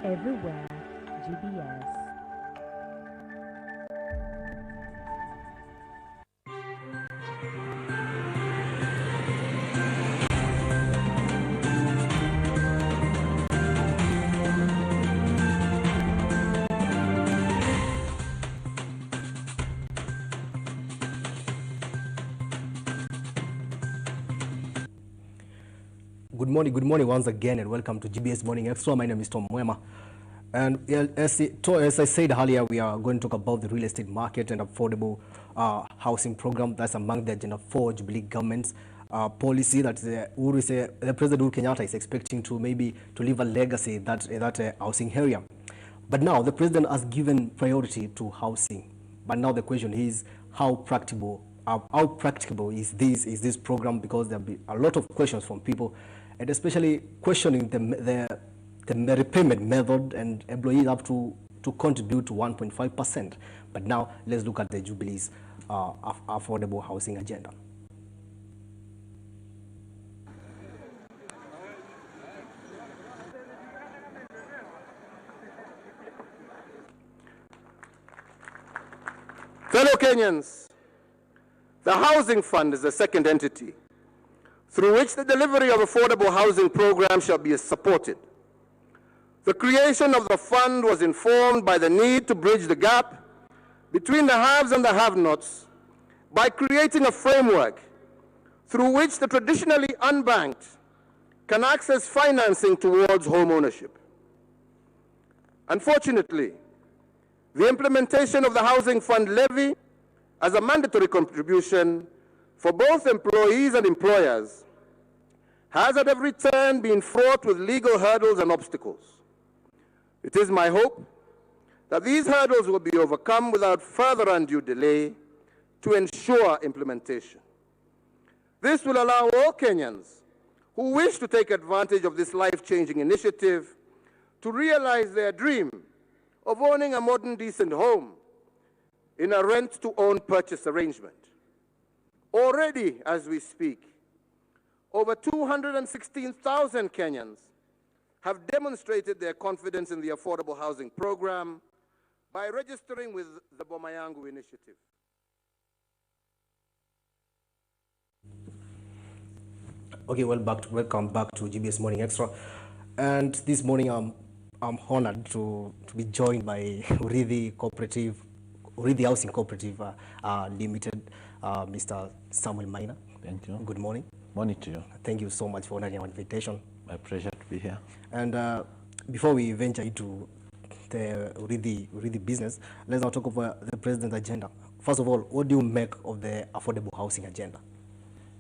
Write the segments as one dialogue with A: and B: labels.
A: Everywhere, GBS.
B: Good morning once again, and welcome to GBS Morning Extra. My name is Tom Muema. And as I said earlier, we are going to talk about the real estate market and affordable housing program. That's among the Agenda 4 Jubilee government's policy that the President Uhuru Kenyatta is expecting to leave a legacy that housing area. But now the president has given priority to housing. But now the question is how practicable is this program, because there will be a lot of questions from people, and especially questioning the repayment method, and employees have to contribute to 1.5%. But now let's look at the Jubilee's affordable housing agenda.
C: Fellow Kenyans, the Housing Fund is the second entity through which the delivery of affordable housing programs shall be supported. The creation of the fund was informed by the need to bridge the gap between the haves and the have-nots by creating a framework through which the traditionally unbanked can access financing towards home ownership. Unfortunately, the implementation of the Housing Fund levy as a mandatory contribution for both employees and employers has at every turn been fraught with legal hurdles and obstacles. It is my hope that these hurdles will be overcome without further undue delay to ensure implementation. This will allow all Kenyans who wish to take advantage of this life-changing initiative to realize their dream of owning a modern, decent home in a rent-to-own purchase arrangement. Already, as we speak, over 216,000 Kenyans have demonstrated their confidence in the affordable housing program by registering with the Boma Yangu initiative.
B: Okay, welcome back to GBS Morning Extra. And this morning I'm honored to be joined by Urithi Housing Cooperative Limited, Mr. Samuel Maina.
D: Thank you.
B: Good morning.
D: Morning to you.
B: Thank you so much for honoring our invitation.
D: My pleasure to be here.
B: And before we venture into the Urithi business, let's now talk about the president's agenda. First of all, what do you make of the affordable housing agenda?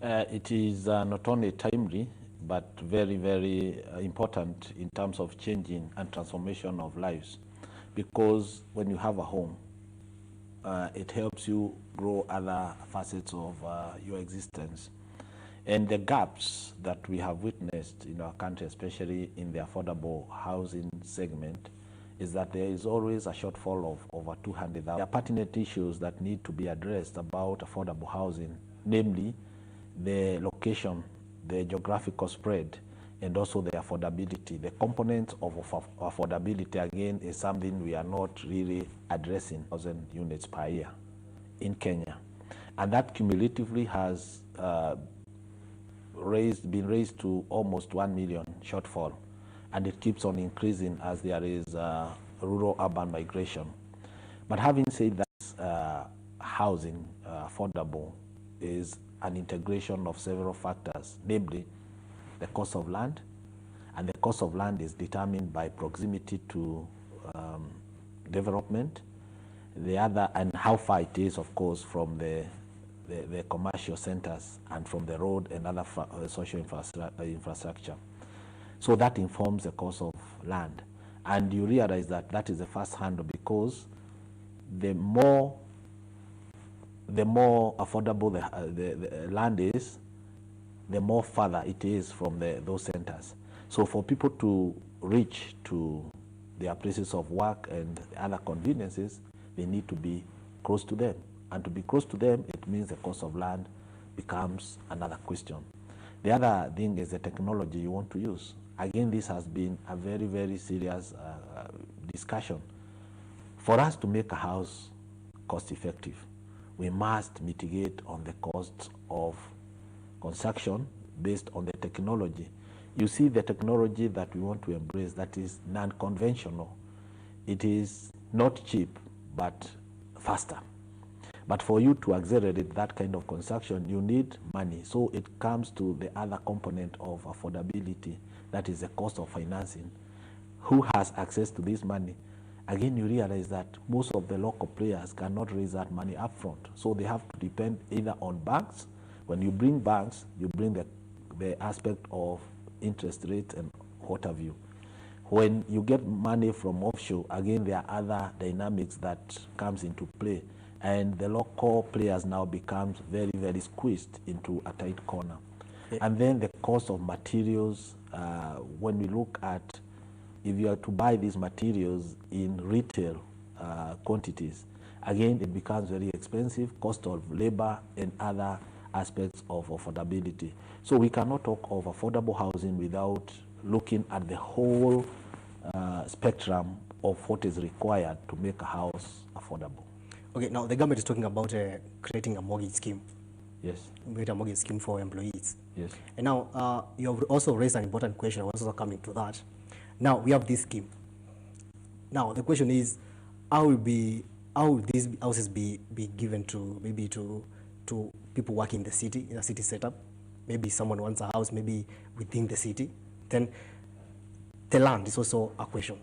D: It is not only timely, but very, very important in terms of changing and transformation of lives. Because when you have a home, it helps you grow other facets of your existence. And the gaps that we have witnessed in our country, especially in the affordable housing segment, is that there is always a shortfall of over 200,000. There are pertinent issues that need to be addressed about affordable housing, namely the location, the geographical spread, and also the affordability. The component of affordability, again, is something we are not really addressing. 1,000 units per year in Kenya. And that cumulatively has been raised to almost 1 million shortfall, and it keeps on increasing as there is rural-urban migration. But having said that, housing affordable is an integration of several factors, namely the cost of land, and the cost of land is determined by proximity to development, and how far it is, of course, from the commercial centers and from the road and other social infrastructure. So that informs the cost of land. And you realize that that is the first handle, because the more affordable the land is, the more further it is from those centers. So for people to reach to their places of work and other conveniences, they need to be close to them. And to be close to them, it means the cost of land becomes another question. The other thing is the technology you want to use. again, this has been a very, very serious discussion. For us to make a house cost effective, we must mitigate on the costs of construction based on the technology. You see, the technology that we want to embrace, that is non-conventional. It is not cheap, but faster. But for you to accelerate that kind of construction, you need money. So it comes to the other component of affordability, that is the cost of financing. Who has access to this money? Again, you realize that most of the local players cannot raise that money upfront. So they have to depend either on banks. When you bring banks, you bring the aspect of interest rates and what have you. When you get money from offshore, again, there are other dynamics that comes into play. And the local players now becomes very, very squeezed into a tight corner. Yeah. And then the cost of materials, when we look at, if you are to buy these materials in retail quantities, again, it becomes very expensive, cost of labor and other aspects of affordability. So we cannot talk of affordable housing without looking at the whole spectrum of what is required to make a house affordable.
B: Okay, now the government is talking about creating a mortgage scheme.
D: Yes.
B: Create a mortgage scheme for employees.
D: Yes.
B: And now you have also raised an important question. I was also coming to that. Now we have this scheme. Now the question is, how will these houses be given to maybe to people working in the city, in a city setup? Maybe someone wants a house maybe within the city. Then the land is also a question.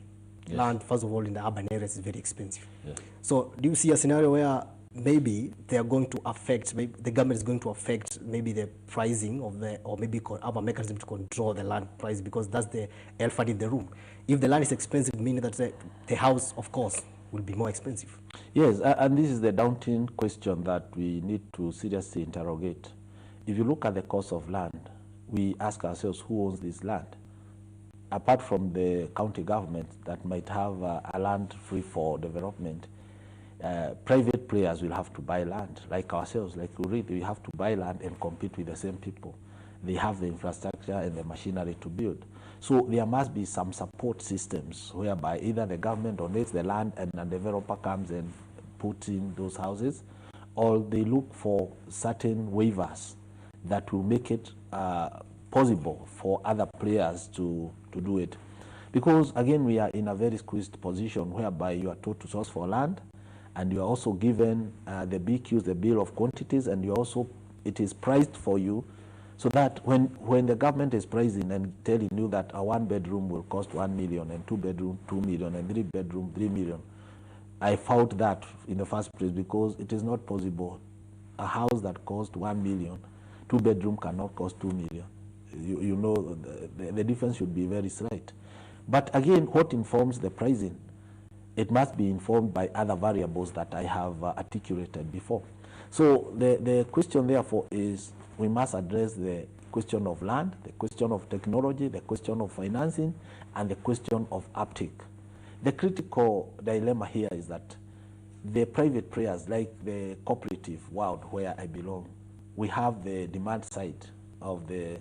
B: Yes. Land, first of all, in the urban areas is very expensive. Yes. So do you see a scenario where maybe they are going to affect, maybe the government is going to affect maybe the pricing of the, or maybe have a mechanism to control the land price, because that's the elephant in the room. If the land is expensive, meaning that the house, of course, will be more expensive.
D: Yes, and this is the daunting question that we need to seriously interrogate. If you look at the cost of land, we ask ourselves, who owns this land? Apart from the county government that might have a land free for development, private players will have to buy land, like ourselves, like Urithi. We have to buy land and compete with the same people. They have the infrastructure and the machinery to build. So there must be some support systems whereby either the government donates the land and a developer comes and puts in those houses, or they look for certain waivers that will make it possible for other players to do it. Because again, we are in a very squeezed position whereby you are told to source for land, and you are also given the BQs, the bill of quantities, and you also, it is priced for you, so that when the government is pricing and telling you that a 1 bedroom will cost 1 million, and 2 bedroom 2 million, and 3 bedroom 3 million, I fought that in the first place, because it is not possible. A house that costs 1 million, 2 bedroom cannot cost 2 million. You know, the difference should be very slight. But again, what informs the pricing? It must be informed by other variables that I have articulated before. So the question therefore is, we must address the question of land, the question of technology, the question of financing, and the question of uptake. The critical dilemma here is that the private players, like the cooperative world where I belong, we have the demand side of the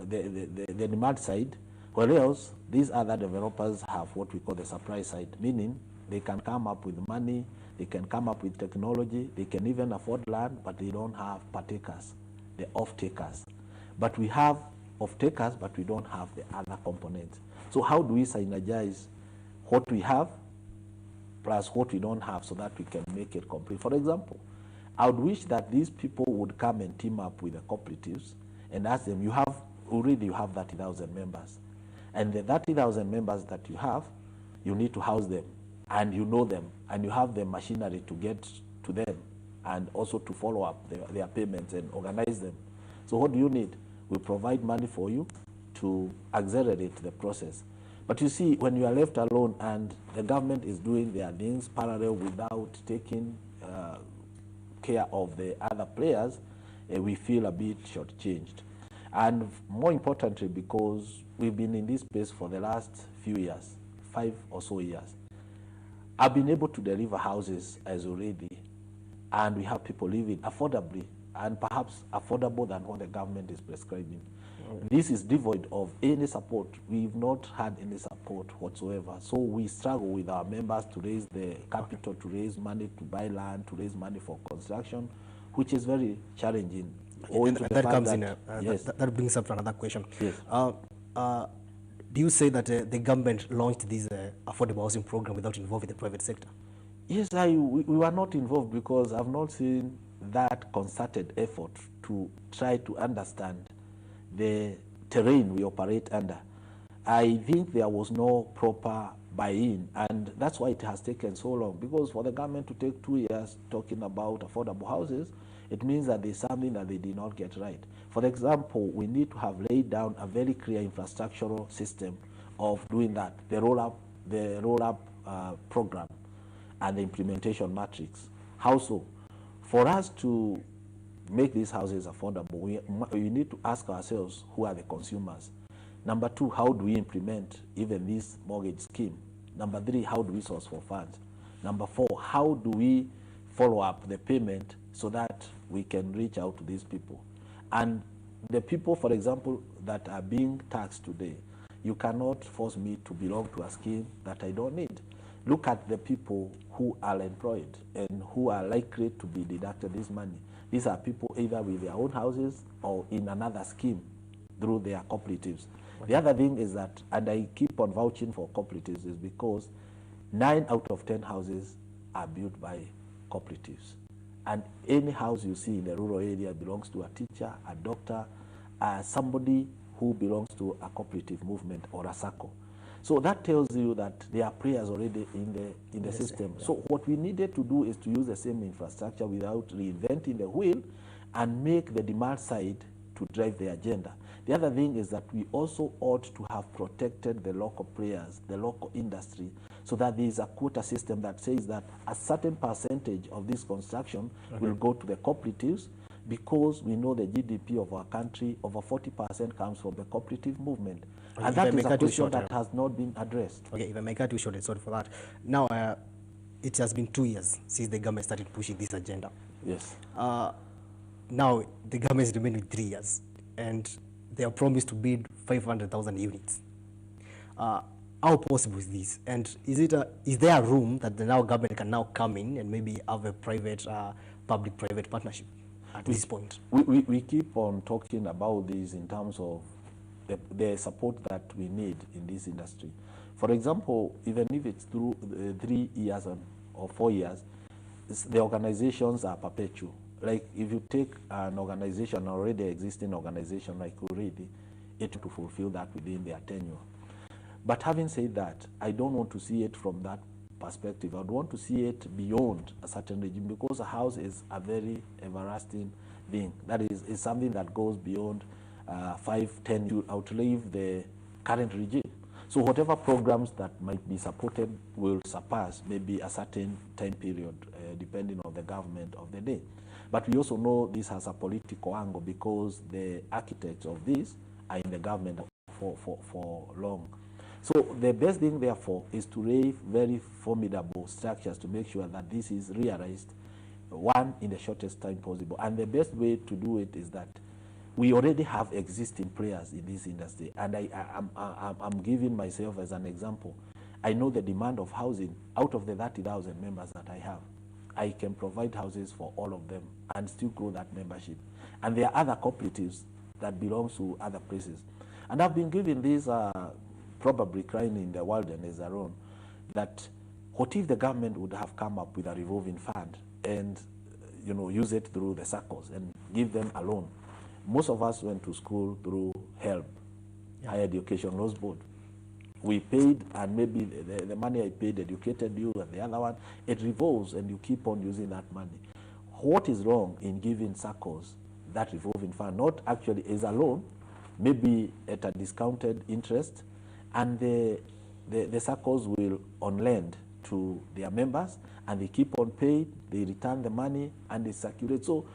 D: demand side, whereas these other developers have what we call the supply side, meaning they can come up with money, they can come up with technology, they can even afford land, but they don't have partakers, the off-takers. But we have off-takers, but we don't have the other components. So how do we synergize what we have plus what we don't have so that we can make it complete? For example, I would wish that these people would come and team up with the cooperatives and ask them, you have 30,000 members. And the 30,000 members that you have, you need to house them, and you know them, and you have the machinery to get to them, and also to follow up their payments and organize them. So what do you need? We provide money for you to accelerate the process. But you see, when you are left alone and the government is doing their things parallel without taking care of the other players, we feel a bit shortchanged. And more importantly, because we've been in this space for the last few years, 5 or so years, I've been able to deliver houses as already, and we have people living affordably, and perhaps affordable than what the government is prescribing. This is devoid of any support. We've not had any support whatsoever. So we struggle with our members to raise the capital, to raise money to buy land, to raise money for construction, which is very challenging.
B: And that comes in,
D: yes.
B: that brings up another question.
D: Yes.
B: Do you say that the government launched this affordable housing program without involving the private sector?
D: Yes, we were not involved because I've not seen that concerted effort to try to understand the terrain we operate under. I think there was no proper buy-in, and that's why it has taken so long, because for the government to take 2 years talking about affordable houses, it means that there's something that they did not get right. For example, we need to have laid down a very clear infrastructural system of doing that, the roll-up program and the implementation matrix. How so? For us to make these houses affordable, we need to ask ourselves, who are the consumers? Number two, how do we implement even this mortgage scheme? Number three, how do we source for funds? Number four, how do we follow up the payment so that we can reach out to these people? And the people, for example, that are being taxed today, you cannot force me to belong to a scheme that I don't need. Look at the people who are employed and who are likely to be deducted this money. These are people either with their own houses or in another scheme through their cooperatives. The other thing is that, and I keep on vouching for cooperatives, is because 9 out of 10 houses are built by cooperatives. And any house you see in the rural area belongs to a teacher, a doctor, somebody who belongs to a cooperative movement or a circle. So that tells you that there are players already in the system. Yeah. So what we needed to do is to use the same infrastructure without reinventing the wheel and make the demand side to drive the agenda. The other thing is that we also ought to have protected the local players, the local industry, so that there is a quota system that says that a certain percentage of this construction will go to the cooperatives, because we know the GDP of our country, over 40% comes from the cooperative movement. And that is a question that has not been addressed.
B: Okay, if I may cut you short, sorry for that. Now, it has been 2 years since the government started pushing this agenda.
D: Yes.
B: Now, the government is remaining 3 years, and they have promised to build 500,000 units. How possible is this? And is there a room that the now government can now come in and maybe have a private, public-private partnership at this point?
D: We keep on talking about this in terms of the support that we need in this industry. For example, even if it's through 3 years or 4 years, the organizations are perpetual. Like if you take an organization, an already existing organization like Urithi, it to fulfill that within their tenure. But having said that, I don't want to see it from that perspective. I would want to see it beyond a certain regime, because a house is a very everlasting thing. That is something that goes beyond 5, 10 to outlive the current regime. So whatever programs that might be supported will surpass maybe a certain time period, depending on the government of the day. But we also know this has a political angle, because the architects of this are in the government for long. So the best thing, therefore, is to raise very formidable structures to make sure that this is realized, one, in the shortest time possible. And the best way to do it is that we already have existing players in this industry. And I'm giving myself as an example. I know the demand of housing. Out of the 30,000 members that I have, I can provide houses for all of them and still grow that membership. And there are other cooperatives that belong to other places. And I've been given this probably crying in the wilderness around, that what if the government would have come up with a revolving fund and use it through the circles and give them a loan? Most of us went to school through HELB, Higher Education Loans Board. We paid, and maybe the money I paid educated you, and the other one, it revolves, and you keep on using that money. What is wrong in giving circles that revolving fund? Not actually as a loan, maybe at a discounted interest, and the circles will on lend to their members, and they keep on paying, they return the money, and they circulate. So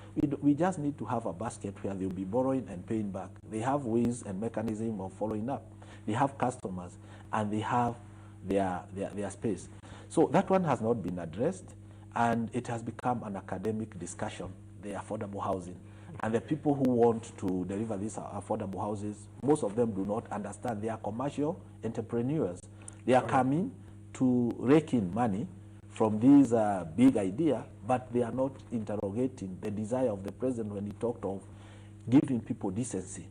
D: we just need to have a basket where they'll be borrowing and paying back. They have ways and mechanism of following up. They have customers, and they have their space. So that one has not been addressed, and it has become an academic discussion, the affordable housing. And the people who want to deliver these affordable houses, most of them do not understand. They are commercial entrepreneurs. They are coming to rake in money from this big idea, but they are not interrogating the desire of the president when he talked of giving people decency,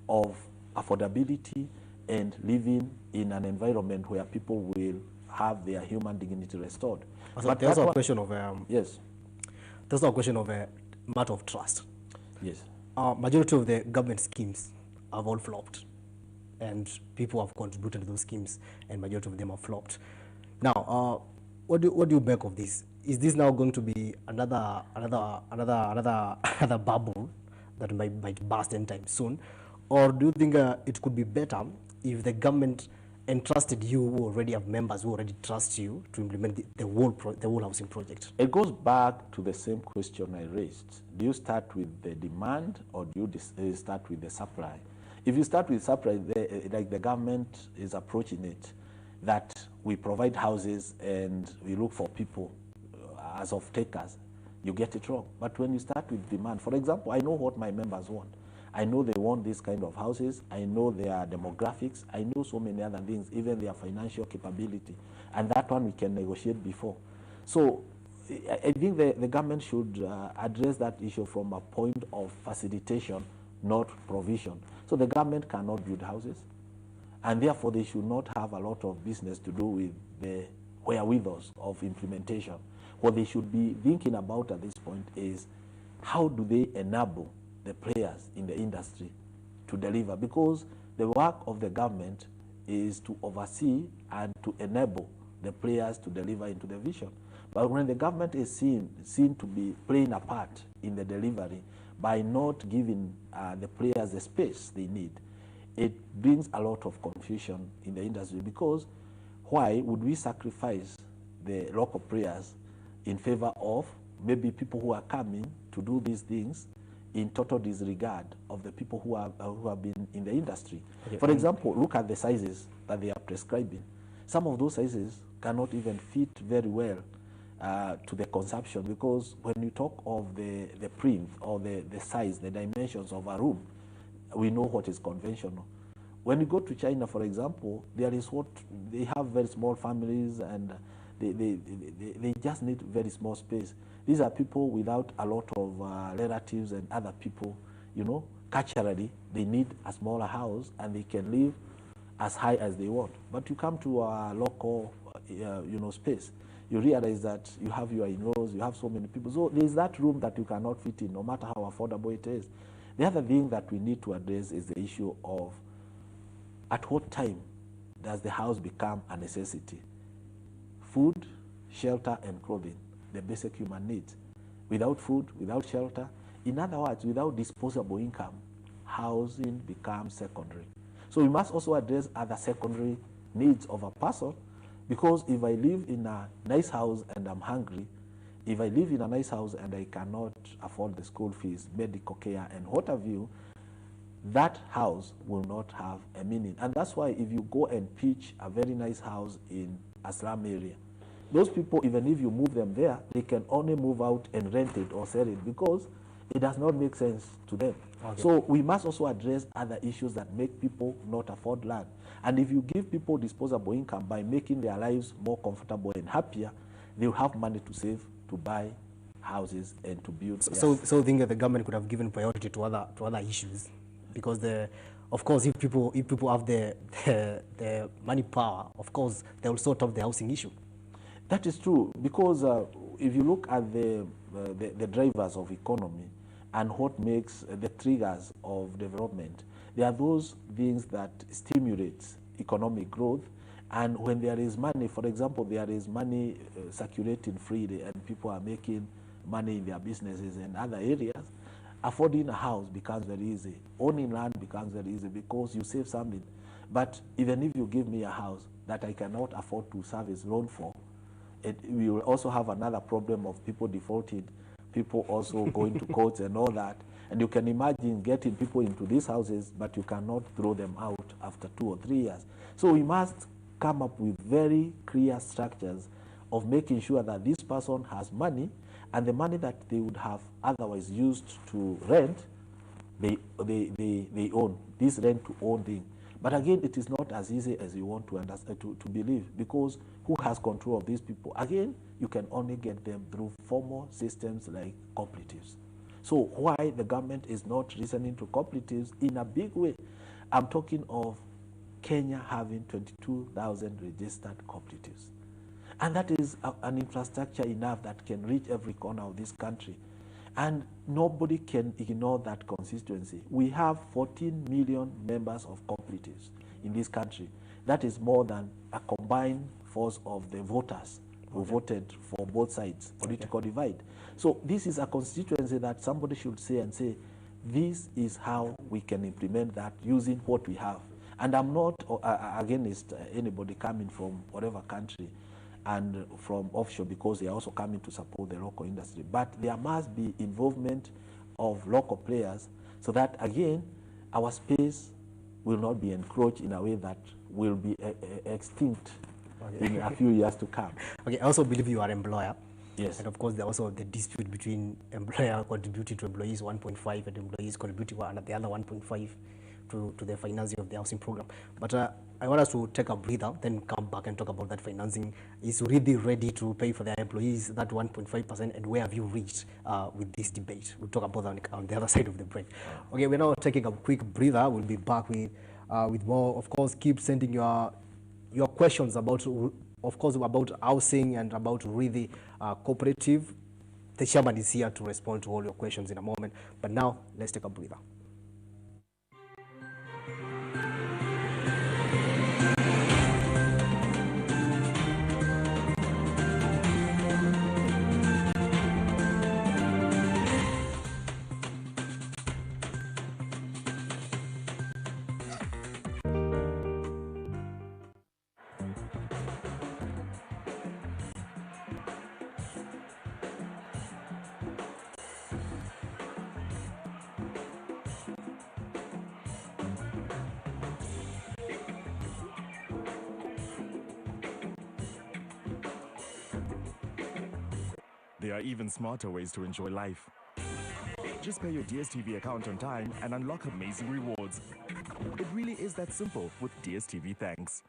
D: of affordability, and living in an environment where people will have their human dignity restored.
B: So
D: But
B: there's
D: that
B: a
D: one-
B: question of
D: Yes,
B: there's a question of a matter of trust.
D: yes.
B: Majority of the government schemes have all flopped, and people have contributed to those schemes, and majority of them have flopped. Now, what do you make of this? Is this now going to be another bubble that might burst anytime soon, or do you think it could be better if the government entrusted you, who already have members who already trust you, to implement the whole housing project?
D: It goes back to the same question I raised. Do you start with the demand, or do you start with the supply? If you start with supply, like the government is approaching it, that we provide houses and we look for people as of takers, you get it wrong. But when you start with demand, for example, I know what my members want. I know they want this kind of houses. I know their demographics. I know so many other things, even their financial capability. And that one we can negotiate before. So I think the government should address that issue from a point of facilitation, not provision. So the government cannot build houses, and therefore they should not have a lot of business to do with the wherewithals of implementation. What they should be thinking about at this point is, how do they enable the players in the industry to deliver? Because the work of the government is to oversee and to enable the players to deliver into the vision. But when the government is seen to be playing a part in the delivery by not giving the players the space they need, it brings a lot of confusion in the industry. Because why would we sacrifice the local players in favor of maybe people who are coming to do these things in total disregard of the people who have been in the industry?
B: Okay.
D: For example, look at the sizes that they are prescribing. Some of those sizes cannot even fit very well to the consumption, because when you talk of the print or the size, the dimensions of a room, we know what is conventional. When you go to China, for example, there is what they have very small families, and they just need very small space. These are people without a lot of relatives and other people, you know. Culturally, they need a smaller house and they can live as high as they want. But you come to a local, space, you realize that you have your in-laws, you have so many people. So there's that room that you cannot fit in, no matter how affordable it is. The other thing that we need to address is the issue of, at what time does the house become a necessity? Food, shelter, and clothing, the basic human needs. Without food, without shelter, in other words, without disposable income, housing becomes secondary. So we must also address other secondary needs of a person, because if I live in a nice house and I'm hungry, if I live in a nice house and I cannot afford the school fees, medical care, and what have you, that house will not have a meaning. And that's why if you go and pitch a very nice house in a slum area, those people, even if you move them there, they can only move out and rent it or sell it, because it does not make sense to them. Okay. So we must also address other issues that make people not afford land. And if you give people disposable income by making their lives more comfortable and happier, they will have money to save, to buy houses and to build.
B: So I think that the government could have given priority to other issues, because of course, if people have the money power, of course they will sort out the housing issue.
D: That is true, because if you look at the drivers of economy and what makes the triggers of development, there are those things that stimulate economic growth. And when there is money, for example, there is money circulating freely and people are making money in their businesses and other areas, affording a house becomes very easy. Owning land becomes very easy, because you save something. But even if you give me a house that I cannot afford to service loan for, we will also have another problem of people defaulting, people also going to courts and all that. And you can imagine getting people into these houses, but you cannot throw them out after 2 or 3 years. So we must come up with very clear structures of making sure that this person has money, and the money that they would have otherwise used to rent, they own. This rent to own thing. But again, it is not as easy as you want to understand, to believe, because who has control of these people? Again, you can only get them through formal systems like cooperatives. So why the government is not listening to cooperatives in a big way? I'm talking of Kenya having 22,000 registered cooperatives. And that is an infrastructure enough that can reach every corner of this country. And nobody can ignore that constituency. We have 14 million members of cooperatives in this country. That is more than a combined force of the voters who voted for both sides, political divide. So this is a constituency that somebody should say, this is how we can implement that using what we have. And I'm not against anybody coming from whatever country and from offshore, because they are also coming to support the local industry. But there must be involvement of local players so that, again, our space will not be encroached in a way that will be extinct in a few years to come.
B: Okay, I also believe you are an employer.
D: Yes.
B: And of course, there's also the dispute between employer contributing to employees 1.5 and employees contributing the other 1.5 to the financing of the housing program. But I want us to take a breather, then come back and talk about that financing. Is Urithi ready to pay for their employees that 1.5%, and where have you reached with this debate? We'll talk about that on the other side of the break. Okay, we're now taking a quick breather. We'll be back with more. Of course, keep sending your questions about, of course, about housing and about Urithi Cooperative. The chairman is here to respond to all your questions in a moment. But now, let's take a breather.
E: There are even smarter ways to enjoy life. Just pay your DSTV account on time and unlock amazing rewards. It really is that simple with DSTV Thanks.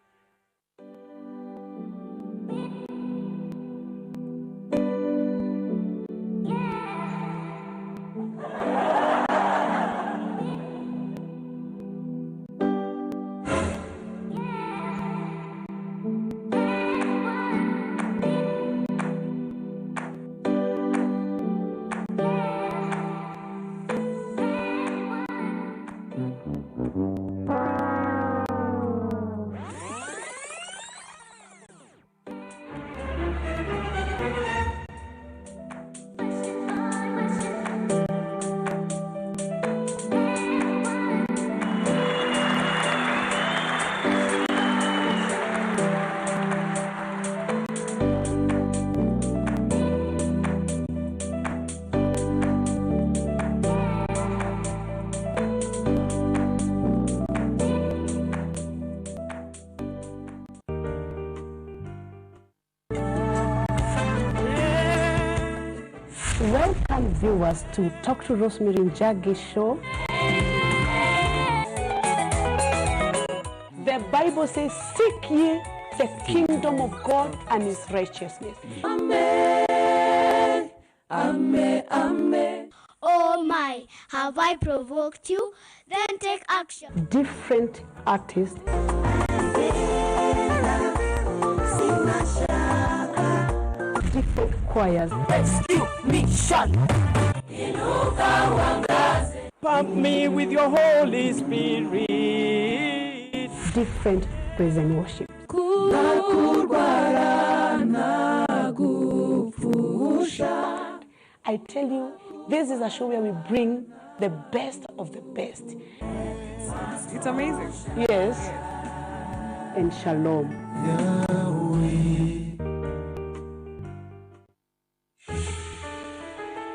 F: Welcome viewers to Talk to Rosemary Njagi show. The Bible says, seek ye the kingdom of God and his righteousness.
G: Amen, amen, amen. Oh my, have I provoked you? Then take action.
F: Different artists. Different choirs.
G: Rescue me, shun.
H: Pump me with your Holy Spirit.
F: Different praise and worship. I tell you, this is a show where we bring the best of the best.
I: It's amazing.
F: Yes. And shalom.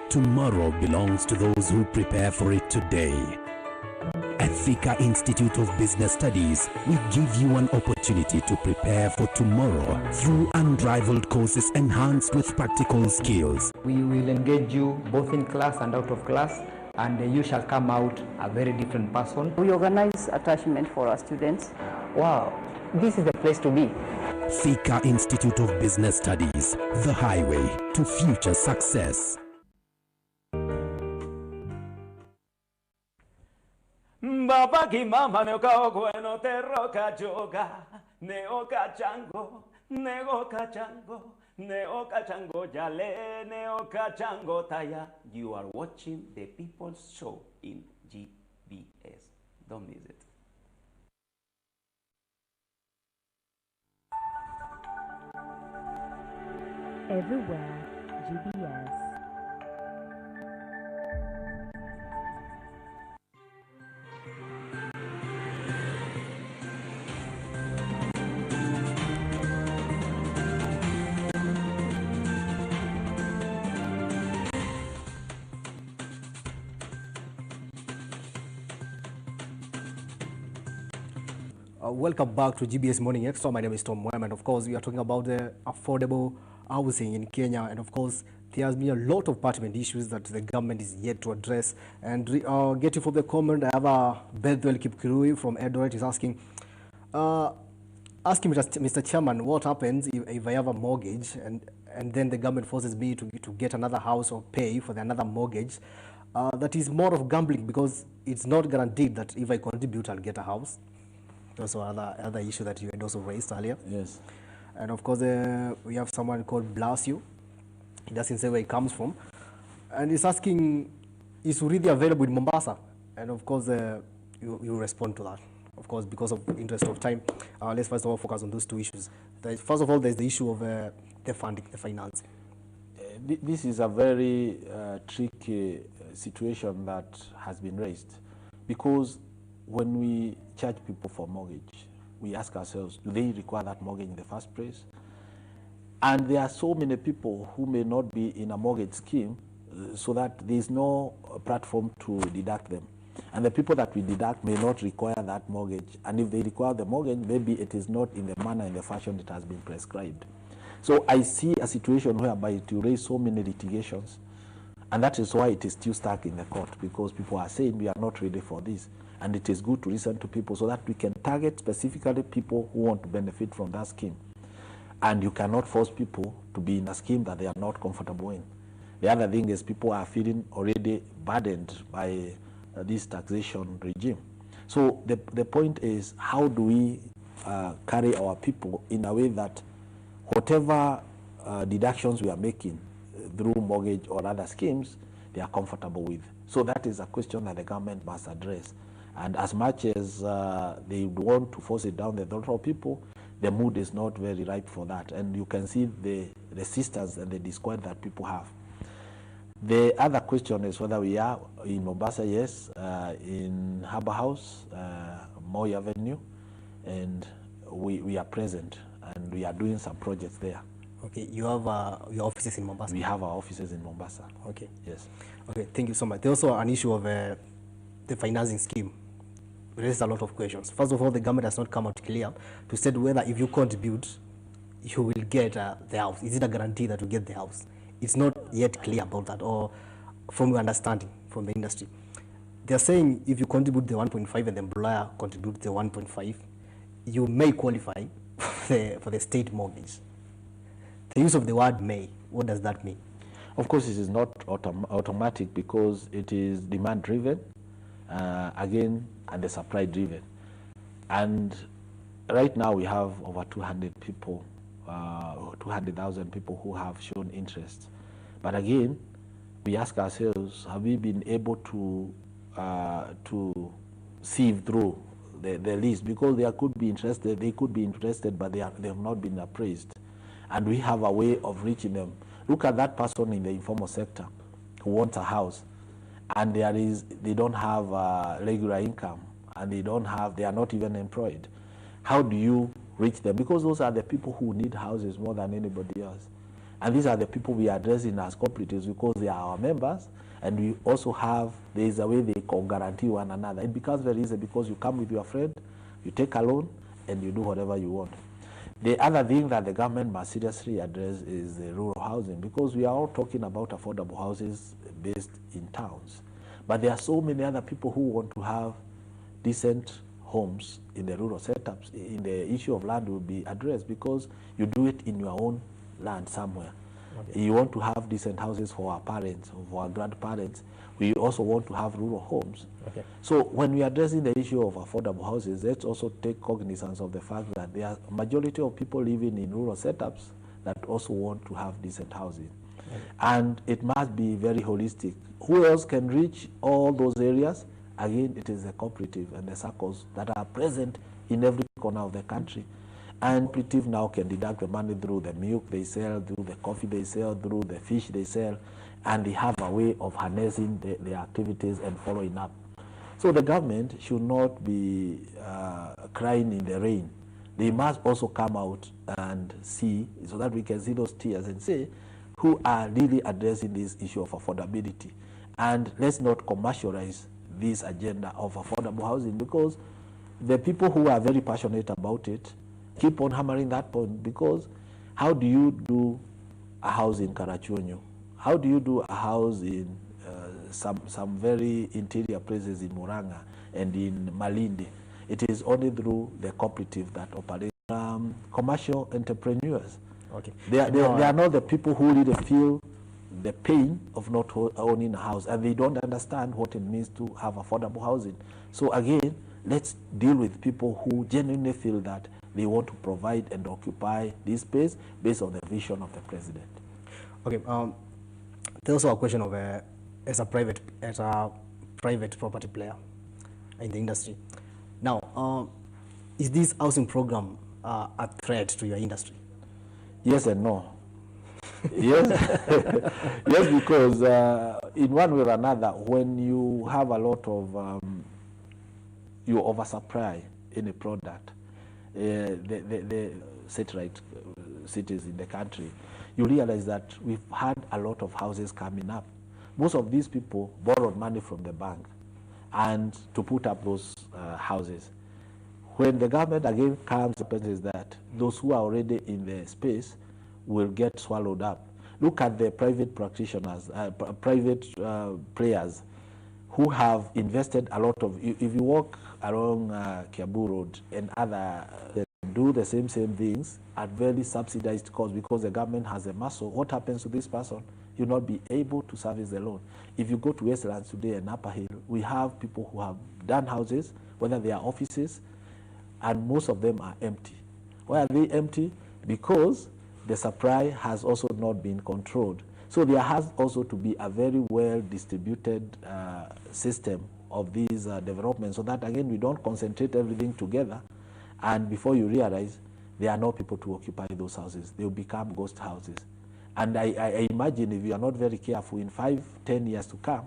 J: Tomorrow belongs to those who prepare for it today. At Thika Institute of Business Studies, we give you an opportunity to prepare for tomorrow through unrivaled courses enhanced with practical skills.
K: We will engage you both in class and out of class, and you shall come out a very different person.
F: We organize attachment for our students.
K: Wow, this is the place to be.
J: Thika Institute of Business Studies, the highway to future success.
H: Baba ki mama ne ka bueno te roca yoga ne oka chango ne oka chango ne oka chango jale ne oka chango taya. You are watching the People's Show in GBS. Don't miss it.
A: Everywhere, GBS.
B: Welcome back to GBS Morning Extra. My name is Tom Muema, and of course we are talking about the affordable housing in Kenya, and of course there has been a lot of pertinent issues that the government is yet to address. And getting from the comment, I have Bethel Kipkirui from Eldoret is asking Mr. Chairman, what happens if I have a mortgage and then the government forces me to get another house or pay for another mortgage? That is more of gambling, because it's not guaranteed that if I contribute I'll get a house. Also other issue that you had also raised earlier.
D: Yes.
B: And of course we have someone called Blasio. He doesn't say where he comes from, and he's asking, is Urithi available in Mombasa? And of course you respond to that, of course, because of interest of time. Let's first of all focus on those two issues. First of all, there's the issue of the funding, the financing.
D: This is a very tricky situation that has been raised, because when we charge people for mortgage, we ask ourselves, do they require that mortgage in the first place? And there are so many people who may not be in a mortgage scheme, so that there is no platform to deduct them. And the people that we deduct may not require that mortgage. And if they require the mortgage, maybe it is not in the manner, in the fashion that has been prescribed. So I see a situation whereby it will raise so many litigations. And that is why it is still stuck in the court, because people are saying we are not ready for this. And it is good to listen to people so that we can target specifically people who want to benefit from that scheme. And you cannot force people to be in a scheme that they are not comfortable in. The other thing is people are feeling already burdened by this taxation regime. So the point is, how do we carry our people in a way that whatever deductions we are making through mortgage or other schemes, they are comfortable with. So that is a question that the government must address. And as much as they want to force it down the throat of people, the mood is not very ripe for that. And you can see the resistance and the discord that people have. The other question is whether we are in Mombasa, yes, in Harbour House, Moi Avenue, and we are present, and we are doing some projects there.
B: Okay, you have your offices in Mombasa? We
D: have our offices in Mombasa.
B: Okay.
D: Yes.
B: Okay, thank you so much. There's also an issue of the financing scheme. Raises a lot of questions. First of all, the government has not come out clear to say whether if you contribute, you will get the house. Is it a guarantee that you get the house? It's not yet clear about that, or from your understanding from the industry. They're saying if you contribute the 1.5 and the employer contributes the 1.5, you may qualify for the state mortgage. The use of the word may, what does that mean?
D: Of course, it is not automatic, because it is demand driven, again, and the supply driven. And right now we have over 200 people, 200,000 people who have shown interest. But again, we ask ourselves, have we been able to sieve through the list? Because they could be interested, but they have not been appraised. And we have a way of reaching them. Look at that person in the informal sector who wants a house, and they don't have regular income, and they are not even employed. How do you reach them? Because those are the people who need houses more than anybody else. And these are the people we are addressing as cooperatives, because they are our members, And we also have, there is a way they can guarantee one another. It becomes very easy because you come with your friend, you take a loan, and you do whatever you want. The other thing that the government must seriously address is the rural housing, because we are all talking about affordable houses based in towns. But there are so many other people who want to have decent homes in the rural setups. In the issue of land will be addressed, because you do it in your own land somewhere. Okay. You want to have decent houses for our parents, for our grandparents. We also want to have rural homes. Okay. So when we are addressing the issue of affordable houses, let's also take cognizance of the fact that there are a majority of people living in rural setups that also want to have decent housing. Okay. And it must be very holistic. Who else can reach all those areas? Again, it is the cooperative and the circles that are present in every corner of the country. And cooperative now can deduct the money through the milk they sell, through the coffee they sell, through the fish they sell, and they have a way of harnessing their activities and following up. So the government should not be crying in the rain. They must also come out and see, so that we can see those tears and say, who are really addressing this issue of affordability. And let's not commercialize this agenda of affordable housing, because the people who are very passionate about it keep on hammering that point. Because how do you do a house in Karachuonyo? How do you do a house in some very interior places in Muranga and in Malindi? It is only through the cooperative that operates. Commercial entrepreneurs. Okay. They are not the people who really feel the pain of not owning a house, and they don't understand what it means to have affordable housing. So again, let's deal with people who genuinely feel that they want to provide and occupy this space based on the vision of the president. Okay.
B: There's also a question of as a private property player in the industry. Now, is this housing program a threat to your industry?
D: Yes and no. Yes, yes, because in one way or another, when you have a lot of you oversupply in a product, the satellite cities in the country, you realize that we've had a lot of houses coming up. Most of these people borrowed money from the bank and to put up those houses. When the government again comes and says that those who are already in the space will get swallowed up. Look at the private practitioners, private players who have invested a lot of, if you walk along Kiabu Road and other, they do the same things at very subsidized cost, because the government has a muscle. What happens to this person? You'll not be able to service the loan. If you go to Westlands today and Upper Hill, we have people who have done houses, whether they are offices, and most of them are empty. Why are they empty? Because the supply has also not been controlled. So there has also to be a very well distributed system of these developments, so that again we don't concentrate everything together, and before you realize there are no people to occupy those houses. They will become ghost houses. And I imagine if you are not very careful, in 5-10 years to come,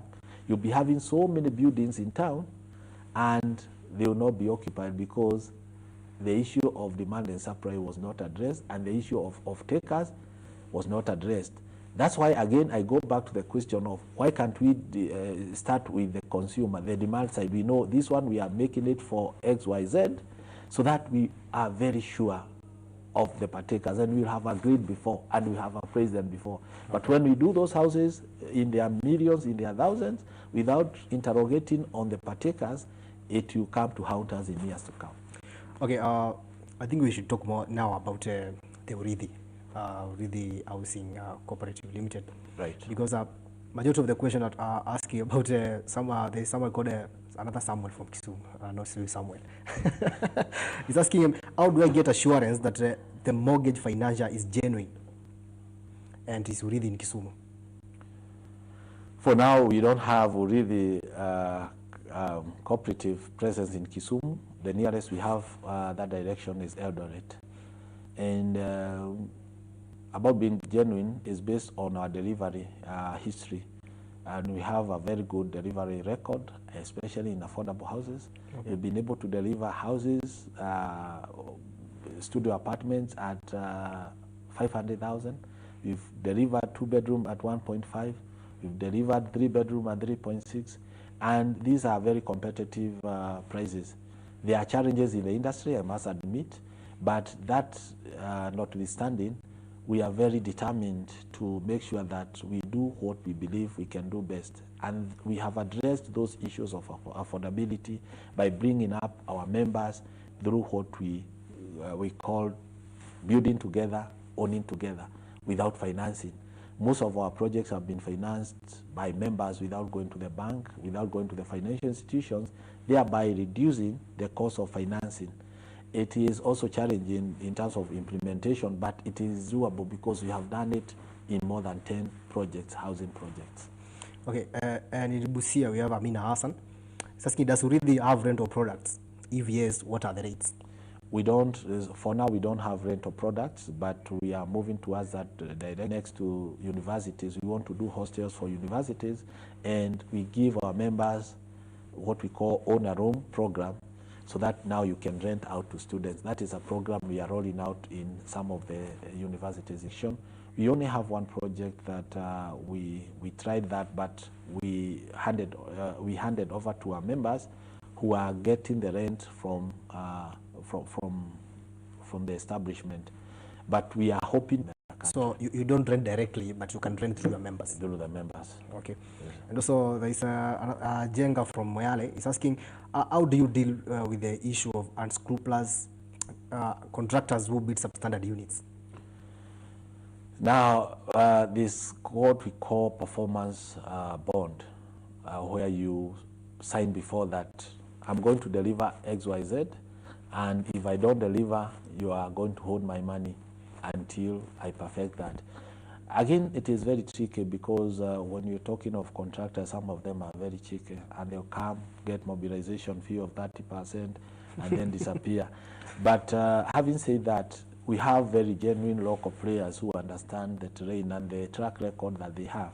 D: you'll be having so many buildings in town and they will not be occupied, because the issue of demand and supply was not addressed, and the issue of takers was not addressed. That's why, again, I go back to the question of why can't we start with the consumer, the demand side. We know this one, we are making it for X, Y, Z, so that we are very sure of the partakers, and we'll have agreed before, and we have appraised them before. Okay. But when we do those houses in their millions, in their thousands, without interrogating on the partakers, it will come to haunt us in years to come.
B: Okay, I think we should talk more now about the Urithi Housing Cooperative Limited. Right. Because majority of the question that are asking about there's someone called another Samuel from Kisumu, not Samuel. He's asking him, how do I get assurance that the mortgage financier is genuine and is Urithi in Kisumu?
D: For now, we don't have Urithi cooperative presence in Kisumu. The nearest we have that direction is Eldoret. And about being genuine is based on our delivery history. And we have a very good delivery record, especially in affordable houses. Okay. We've been able to deliver houses, studio apartments at 500,000. We've delivered 2-bedroom at 1.5. We've delivered 3-bedroom and 3.6, and these are very competitive prices. There are challenges in the industry, I must admit, but that notwithstanding, we are very determined to make sure that we do what we believe we can do best. And we have addressed those issues of affordability by bringing up our members through what we call building together, owning together, without financing. Most of our projects have been financed by members without going to the bank, without going to the financial institutions, thereby reducing the cost of financing. It is also challenging in terms of implementation, but it is doable because we have done it in more than 10 projects, housing projects.
B: Okay, and in Busia we have Amina Hassan. It's asking, does Urithi have rental products? If yes, what are the rates?
D: We don't, for now we don't have rental products, but we are moving towards that direct. Next to universities, we want to do hostels for universities, and we give our members what we call own a room program, so that now you can rent out to students. That is a program we are rolling out in some of the universities. We only have one project that we tried that, but we handed over to our members who are getting the rent from the establishment. But we are hoping.
B: So you don't rent directly, but you can rent through your members?
D: Through the members.
B: Okay. Yes. And also there is a Jenga from Moyale is asking, how do you deal with the issue of unscrupulous contractors who bid substandard units?
D: Now, this what we call performance bond, where you sign before that, I'm going to deliver XYZ, and if I don't deliver, you are going to hold my money until I perfect that. Again, it is very tricky because when you're talking of contractors, some of them are very cheeky, and they'll come, get mobilization fee of 30% and then disappear. But having said that, we have very genuine local players who understand the terrain and the track record that they have.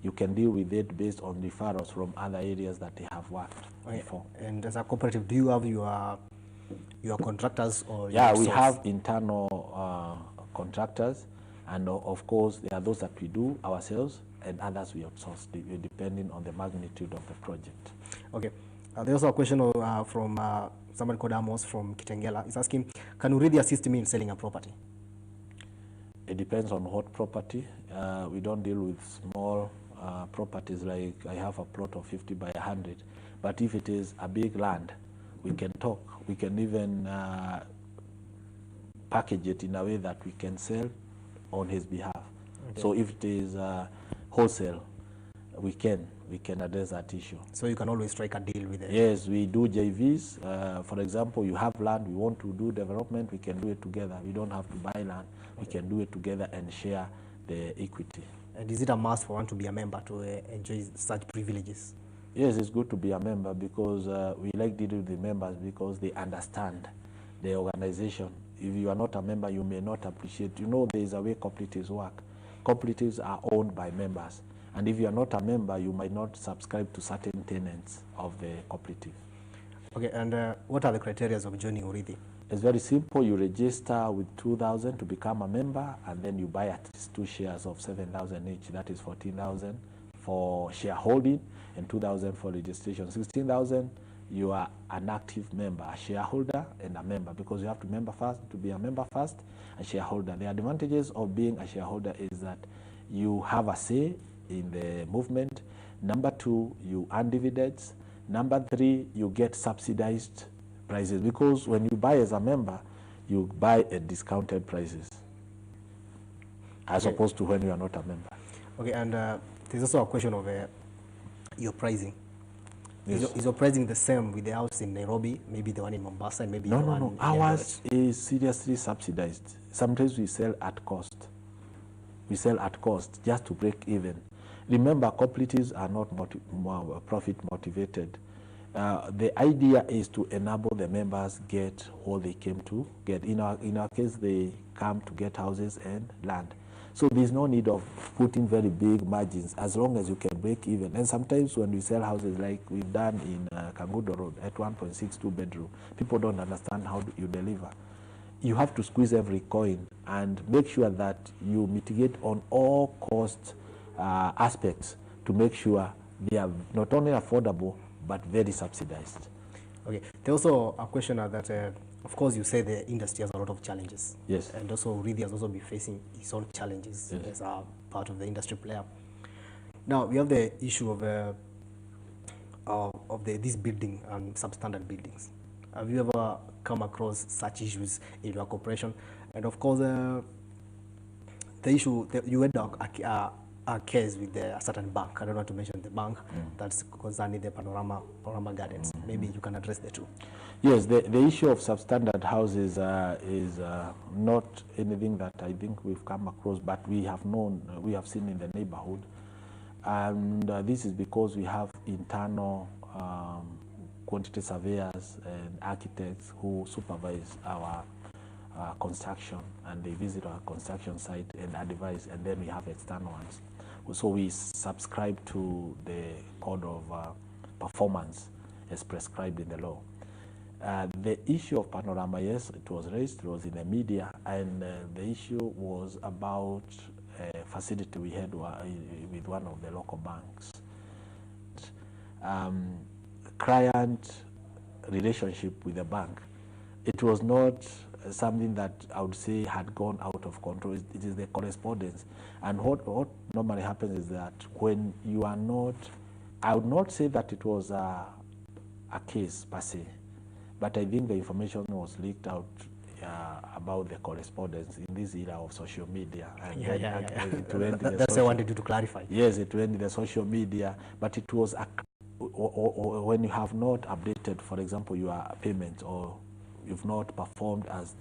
D: You can deal with it based on referrals from other areas that they have worked before.
B: And as a cooperative, do you have your contractors or
D: yeah, we have internal contractors, and of course there are those that we do ourselves and others we outsource, depending on the magnitude of the project.
B: Okay. There's also a question from someone called Amos from Kitengela. He's asking, can Urithi assist me in selling a property?
D: It depends on what property. We don't deal with small properties like I have a plot of 50 by 100. But if it is a big land, we can talk. We can even package it in a way that we can sell on his behalf. Okay. So if it is wholesale, we can address that issue.
B: So you can always strike a deal with it?
D: Yes, we do JVs. For example, you have land, we want to do development, we can do it together. We don't have to buy land. We can do it together and share the equity.
B: And is it a must for one to be a member to enjoy such privileges?
D: Yes, it's good to be a member because we like dealing with the members because they understand the organization. If you are not a member, you may not appreciate. You know, there is a way cooperatives work. Cooperatives are owned by members. And if you are not a member, you might not subscribe to certain tenets of the cooperative.
B: Okay, and what are the criteria of joining Urithi?
D: It's very simple. You register with 2,000 to become a member, and then you buy at least 2 shares of 7,000 each. That is 14,000 for shareholding and 2,000 for registration. 16,000, you are an active member, a shareholder and a member, because you have to be a member first, a shareholder. The advantages of being a shareholder is that you have a say in the movement. Number 2, you earn dividends. Number 3, you get subsidized prices, because when you buy as a member, you buy at discounted prices, as opposed to when you are not a member.
B: Okay, and there's also a question of your pricing.
D: Yes.
B: Is your pricing the same with the house in Nairobi, maybe the one in Mombasa, and maybe the one
D: No. Ours is seriously subsidized. Sometimes we sell at cost. We sell at cost just to break even. Remember, cooperatives are not profit motivated. The idea is to enable the members get what they came to get. In our case, they come to get houses and land. So there's no need of putting very big margins as long as you can break even. And sometimes when we sell houses like we've done in Kangudo Road at 1.62 bedroom, people don't understand how you deliver. You have to squeeze every coin and make sure that you mitigate on all cost aspects to make sure they are not only affordable but very subsidized.
B: Okay. There's also a question that, of course, you say the industry has a lot of challenges.
D: Yes.
B: And also Urithi has also been facing its own challenges
D: Yes.
B: as a part of the industry player. Now, we have the issue of these building and substandard buildings. Have you ever come across such issues in your corporation? And of course, the issue that you had a case with a certain bank. I don't want to mention the bank that's concerning the Panorama Gardens. Maybe you can address the two.
D: Yes, the issue of substandard houses is not anything that I think we've come across, but we have seen in the neighborhood. And this is because we have internal quantity surveyors and architects who supervise our construction, and they visit our construction site and advise, and then we have external ones. So we subscribe to the code of performance as prescribed in the law. The issue of Panorama, yes, it was raised, it was in the media, and the issue was about a facility we had with one of the local banks. Client relationship with the bank, it was not something that I would say had gone out of control. It is the correspondence. And what normally happens is that when you are not, I would not say that it was a case per se, but I think the information was leaked out about the correspondence in this era of social media. And
B: That's what I wanted you to clarify.
D: Yes, it went in the social media, but it was when you have not updated, for example, your payment, or you've not performed as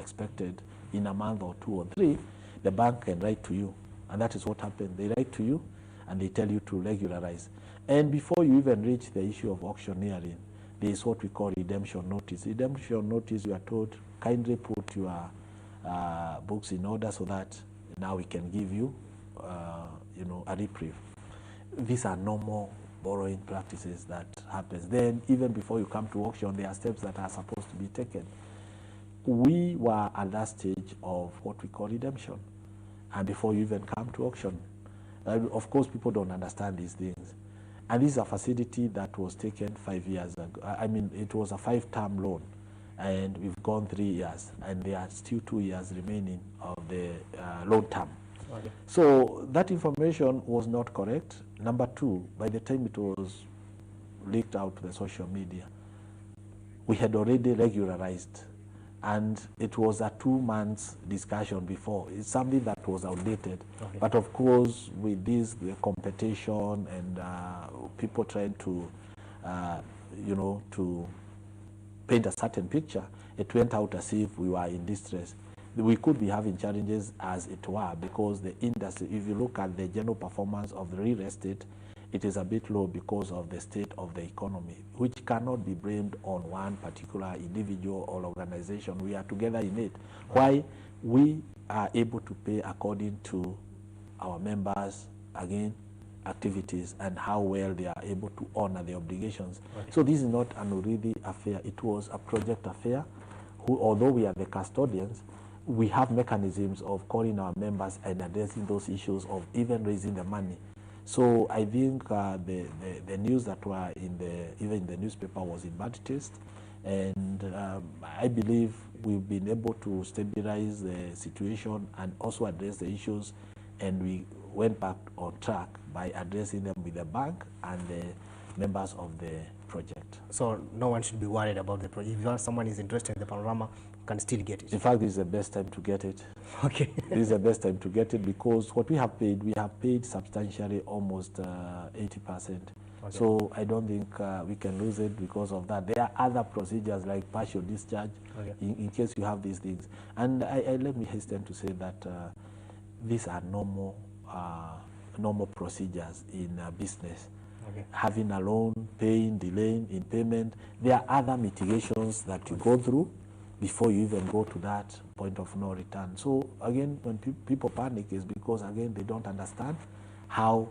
D: expected in a month or 2 or 3, the bank can write to you. And that is what happened. They write to you and they tell you to regularize. And before you even reach the issue of auctioneering, there is what we call redemption notice. Redemption notice, you are told, kindly put your books in order so that now we can give you, a reprieve. These are normal borrowing practices that happens. Then even before you come to auction, there are steps that are supposed to be taken. We were at that stage of what we call redemption, and before you even come to auction. Of course, people don't understand these things. And this is a facility that was taken 5 years ago. I mean, it was a 5-term loan, and we've gone 3 years, and there are still 2 years remaining of the loan term. Okay. So that information was not correct. Number 2, by the time it was leaked out to the social media, we had already regularized, and it was a 2 months discussion before. It's something that was outdated. Okay. But of course, with this, the competition and people trying to, to paint a certain picture, it went out as if we were in distress. We could be having challenges as it were, because the industry, if you look at the general performance of the real estate, it is a bit low because of the state of the economy, which cannot be blamed on one particular individual or organization. We are together in it. Why we are able to pay according to our members, again, activities and how well they are able to honor the obligations. Okay. So this is not an Urithi affair. It was a project affair. Although we are the custodians, we have mechanisms of calling our members and addressing those issues of even raising the money. So I think the news that were even in the newspaper was in bad taste, and I believe we've been able to stabilize the situation and also address the issues, and we went back on track by addressing them with the bank and the members of the project.
B: So no one should be worried about the project. If someone is interested in the Panorama, can still get it.
D: In fact, this is the best time to get it.
B: Okay.
D: This is the best time to get it, because what we have paid substantially, almost 80%. Okay. So I don't think we can lose it because of that. There are other procedures like partial discharge, okay, in case you have these things. And let me hasten to say that these are normal procedures in business. Okay. Having a loan, paying, delaying in payment. There are other mitigations that you go through before you even go to that point of no return. So again, when people panic, is because, again, they don't understand how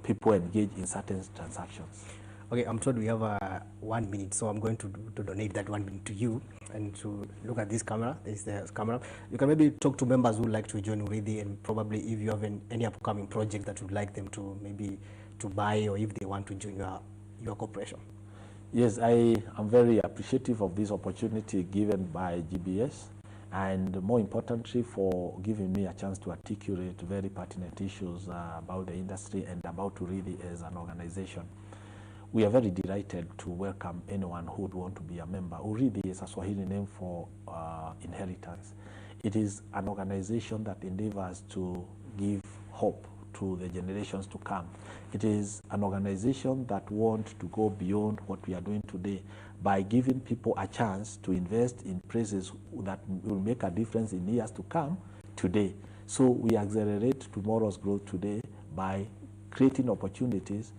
D: people engage in certain transactions.
B: Okay, I'm told we have 1 minute, so I'm going to donate that 1 minute to you and to look at this camera. This is the camera. You can maybe talk to members who would like to join Urithi, and probably if you have any upcoming project that you'd like them to maybe to buy, or if they want to join your corporation.
D: Yes, I am very appreciative of this opportunity given by GBS, and more importantly for giving me a chance to articulate very pertinent issues about the industry and about Urithi as an organization. We are very delighted to welcome anyone who would want to be a member. Urithi is a Swahili name for inheritance. It is an organization that endeavors to give hope to the generations to come. It is an organization that wants to go beyond what we are doing today by giving people a chance to invest in places that will make a difference in years to come today. So we accelerate tomorrow's growth today by creating opportunities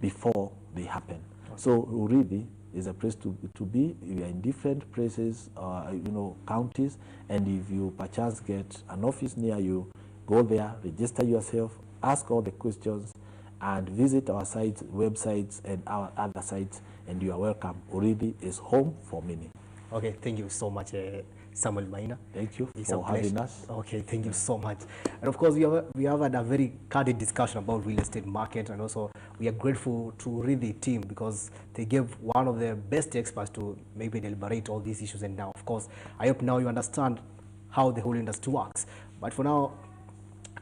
D: before they happen. So Urithi is a place to be. We are in different places, counties, and if you perchance get an office near you, go there, register yourself, ask all the questions, and visit our sites, websites, and our other sites, and you are welcome. Urithi is home for many.
B: Okay, thank you so much, Samuel Maina.
D: Thank you
B: it's
D: for having us.
B: Okay, thank you so much. And of course, we have had a very candid discussion about real estate market, and also we are grateful to Urithi team because they gave one of the best experts to maybe deliberate all these issues. And now, of course, I hope now you understand how the whole industry works. But for now,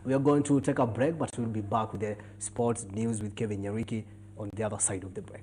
B: we are going to take a break, but we'll be back with the sports news with Kevin Urithi on the other side of the break.